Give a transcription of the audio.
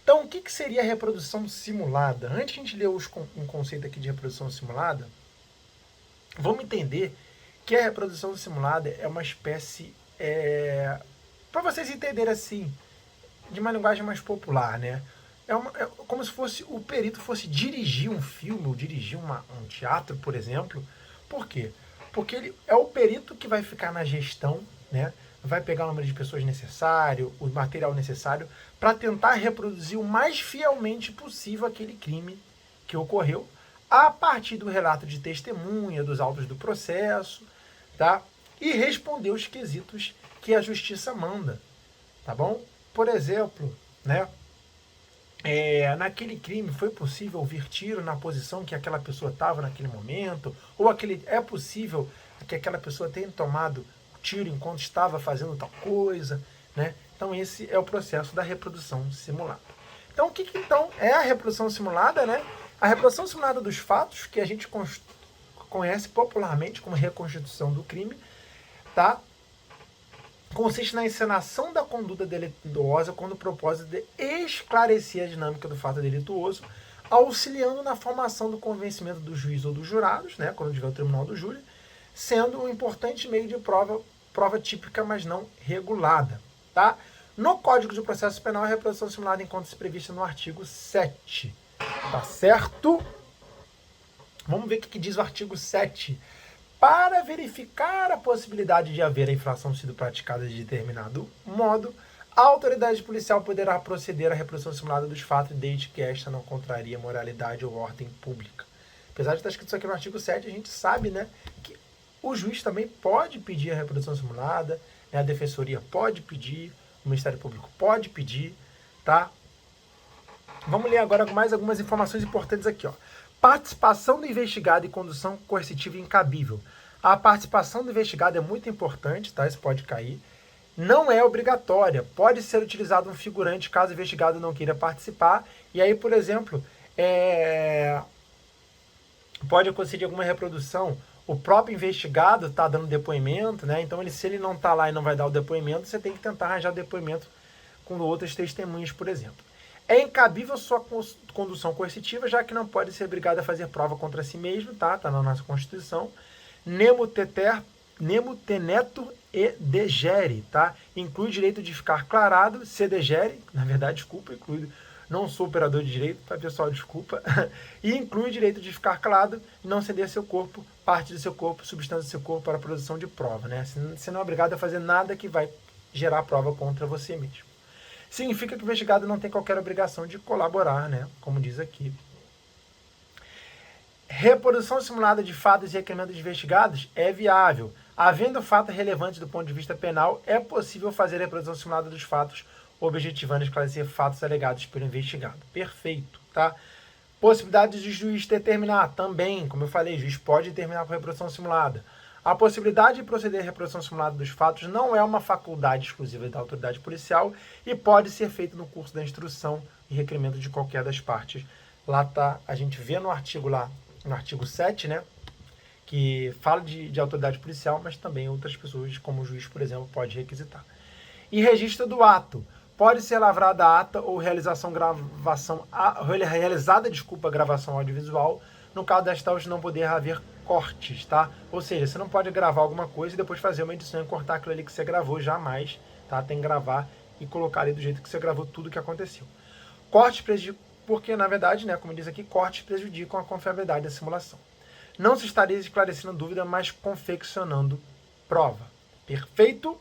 Então, o que seria a reprodução simulada? Antes de a gente ler um conceito aqui de reprodução simulada, vamos entender que a reprodução simulada é uma espécie, para vocês entenderem assim, de uma linguagem mais popular, né? É como se fosse o perito fosse dirigir um filme ou dirigir um teatro, por exemplo. Por quê? Porque ele é o perito que vai ficar na gestão, né? Vai pegar o número de pessoas necessário, o material necessário, para tentar reproduzir o mais fielmente possível aquele crime que ocorreu, a partir do relato de testemunha, dos autos do processo, tá? E responder os quesitos que a justiça manda, tá bom? Por exemplo, né? Naquele crime foi possível ouvir tiro na posição que aquela pessoa estava naquele momento, ou é possível que aquela pessoa tenha tomado tiro enquanto estava fazendo tal coisa, né? Então esse é o processo da reprodução simulada. Então o que então é a reprodução simulada, né? A reprodução simulada dos fatos, que a gente conhece popularmente como reconstituição do crime, tá? Consiste na encenação da conduta delituosa com o propósito de esclarecer a dinâmica do fato delituoso, auxiliando na formação do convencimento do juiz ou dos jurados, né, quando tiver o tribunal do júri, sendo um importante meio de prova típica, mas não regulada. Tá? No Código de Processo Penal, a reprodução simulada encontra-se prevista no artigo 7. Tá certo? Vamos ver o que diz o artigo 7. Para verificar a possibilidade de haver a infração sido praticada de determinado modo, a autoridade policial poderá proceder à reprodução simulada dos fatos, desde que esta não contraria a moralidade ou ordem pública. Apesar de estar escrito isso aqui no artigo 7, a gente sabe, né, que o juiz também pode pedir a reprodução simulada, né, a defensoria pode pedir, o Ministério Público pode pedir, tá? Vamos ler agora mais algumas informações importantes aqui, ó. Participação do investigado e condução coercitiva incabível. A participação do investigado é muito importante, tá? Isso pode cair. Não é obrigatória. Pode ser utilizado um figurante caso o investigado não queira participar. E aí, por exemplo, pode acontecer alguma reprodução. O próprio investigado está dando depoimento, né? Então, se ele não está lá e não vai dar o depoimento, você tem que tentar arranjar o depoimento com outras testemunhas, por exemplo. É incabível sua condução coercitiva, já que não pode ser obrigado a fazer prova contra si mesmo, tá? Tá na nossa Constituição. Nemo tenetur e degere, tá? Inclui o direito de ficar clarado, se degere, na verdade, desculpa, inclui, não sou operador de direito, tá, pessoal, desculpa. E inclui o direito de ficar calado e não ceder seu corpo, parte do seu corpo, substância do seu corpo para a produção de prova, né? Você não é obrigado a fazer nada que vai gerar prova contra você mesmo. Significa que o investigado não tem qualquer obrigação de colaborar, né? Como diz aqui. Reprodução simulada de fatos e requerimentos de investigados é viável. Havendo fato relevante do ponto de vista penal, é possível fazer a reprodução simulada dos fatos, objetivando esclarecer fatos alegados pelo investigado. Perfeito, tá? Possibilidade de juiz determinar também, como eu falei, o juiz pode determinar por reprodução simulada. A possibilidade de proceder à reprodução simulada dos fatos não é uma faculdade exclusiva da autoridade policial e pode ser feita no curso da instrução e requerimento de qualquer das partes. Lá tá, a gente vê no artigo 7, né, que fala de autoridade policial, mas também outras pessoas, como o juiz, por exemplo, pode requisitar. E registro do ato. Pode ser lavrada a ata ou gravação audiovisual, no caso das tais não poder haver cortes, tá? Ou seja, você não pode gravar alguma coisa e depois fazer uma edição e cortar aquilo ali que você gravou, jamais, tá? Tem que gravar e colocar ali do jeito que você gravou tudo que aconteceu. Cortes prejudicam, porque na verdade, né, como diz aqui, cortes prejudicam a confiabilidade da simulação. Não se estaria esclarecendo dúvida, mas confeccionando prova. Perfeito?